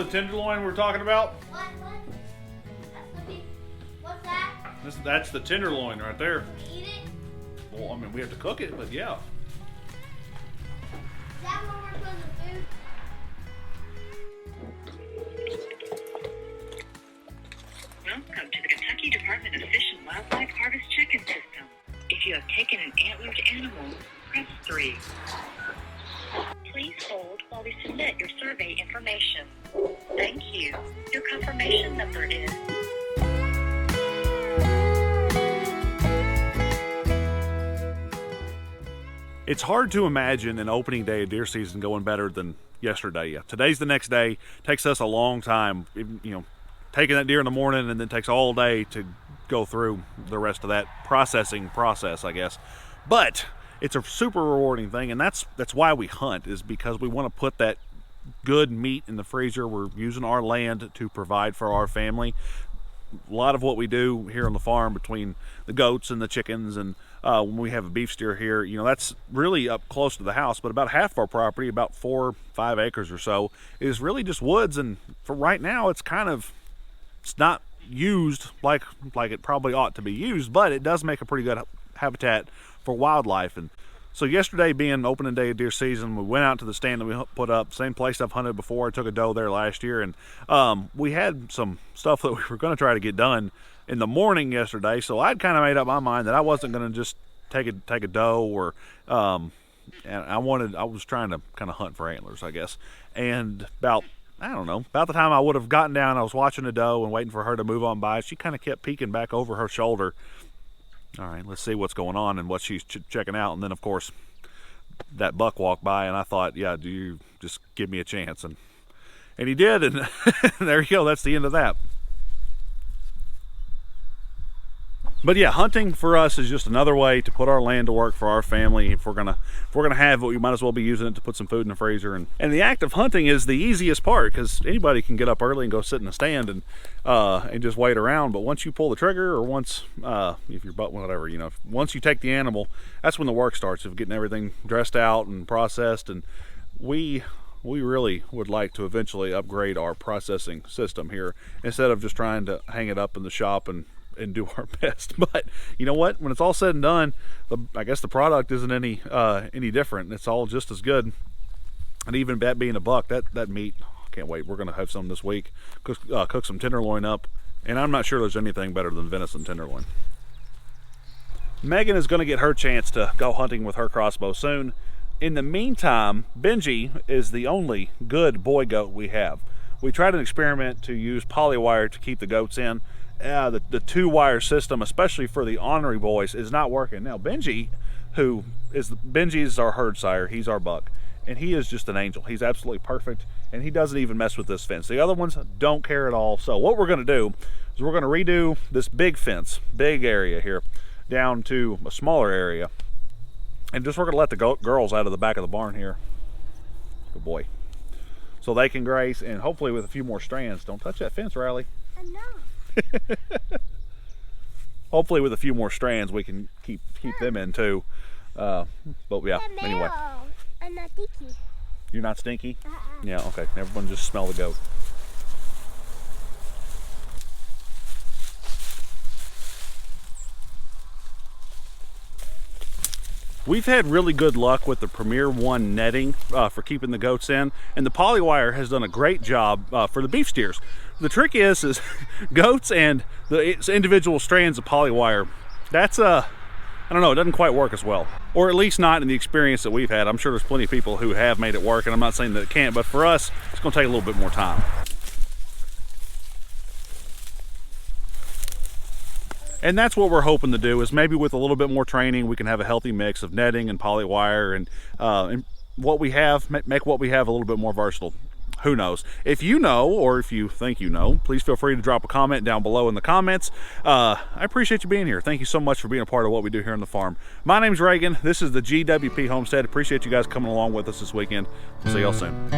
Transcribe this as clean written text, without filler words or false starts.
the tenderloin we're talking about? What? What's that? That's the tenderloin right there. Eat it? Well, I mean, we have to cook it, but yeah. Is that where we're putting the food? Welcome to the Kentucky Department of Fish and Wildlife Harvest Check-in System. If you have taken an antlered animal, press 3. Please hold while we submit your survey information. Thank you. Your confirmation number is... It's hard to imagine an opening day of deer season going better than yesterday. Yeah, today's the next day. Takes us a long time, taking that deer in the morning, and then takes all day to go through the rest of that processing process, I guess. But it's a super rewarding thing, and that's why we hunt, is because we want to put that good meat in the freezer. We're using our land to provide for our family. A lot of what we do here on the farm, between the goats and the chickens, and when we have a beef steer here, that's really up close to the house, but about half of our property, about 4 or 5 acres or so, is really just woods. And for right now, it's not used like it probably ought to be used, but it does make a pretty good habitat for wildlife. And so yesterday, being opening day of deer season, we went out to the stand that we put up, same place I've hunted before. I took a doe there last year, and we had some stuff that we were going to try to get done in the morning yesterday. So I'd kind of made up my mind that I wasn't going to just take a doe, or and I was trying to kind of hunt for antlers, I guess. And about the time I would have gotten down, I was watching a doe and waiting for her to move on by. She kind of kept peeking back over her shoulder. All right, let's see what's going on and what she's checking out. And then, of course, that buck walked by, and I thought, yeah, do you just give me a chance? And he did, and there you go. That's the end of that. But yeah, hunting for us is just another way to put our land to work for our family. If we're gonna have it, we might as well be using it to put some food in the freezer. And the act of hunting is the easiest part, because anybody can get up early and go sit in a stand and just wait around. But once you pull the trigger, or once if you're whatever, once you take the animal, that's when the work starts, of getting everything dressed out and processed. And we really would like to eventually upgrade our processing system here, instead of just trying to hang it up in the shop and do our best. But you know what, when it's all said and done, I guess the product isn't any different. It's all just as good. And even that being a buck, that meat, I can't wait. We're gonna have some this week, cook some tenderloin up, and I'm not sure there's anything better than venison tenderloin. Megan is gonna get her chance to go hunting with her crossbow soon. In the meantime, Benji is the only good boy goat we have. We tried an experiment to use polywire to keep the goats in. The 2-wire system, especially for the ornery boys, is not working. Now Benji is our herd sire. He's our buck, and he is just an angel. He's absolutely perfect, and he doesn't even mess with this fence. The other ones don't care at all. So what we're going to do is we're going to redo this big area here down to a smaller area, and we're going to let the girls out of the back of the barn here. Good boy. So they can graze, and hopefully with a few more strands. Don't touch that fence, Riley. No. Hopefully with a few more strands we can keep them in too. But yeah, anyway. I'm not stinky. You're not stinky? Yeah, okay. Everyone just smell the goat. We've had really good luck with the Premier One netting for keeping the goats in, and the polywire has done a great job for the beef steers. The trick is goats and the individual strands of polywire, that's I don't know, it doesn't quite work as well, or at least not in the experience that we've had. I'm sure there's plenty of people who have made it work, and I'm not saying that it can't, but for us, it's going to take a little bit more time. And that's what we're hoping to do, is maybe with a little bit more training, we can have a healthy mix of netting and polywire, and what we have, make what we have a little bit more versatile. Who knows? If you know, or if you think you know, please feel free to drop a comment down below in the comments. I appreciate you being here. Thank you so much for being a part of what we do here on the farm. My name's Reagan. This is the GWP Homestead. Appreciate you guys coming along with us this weekend. See y'all soon.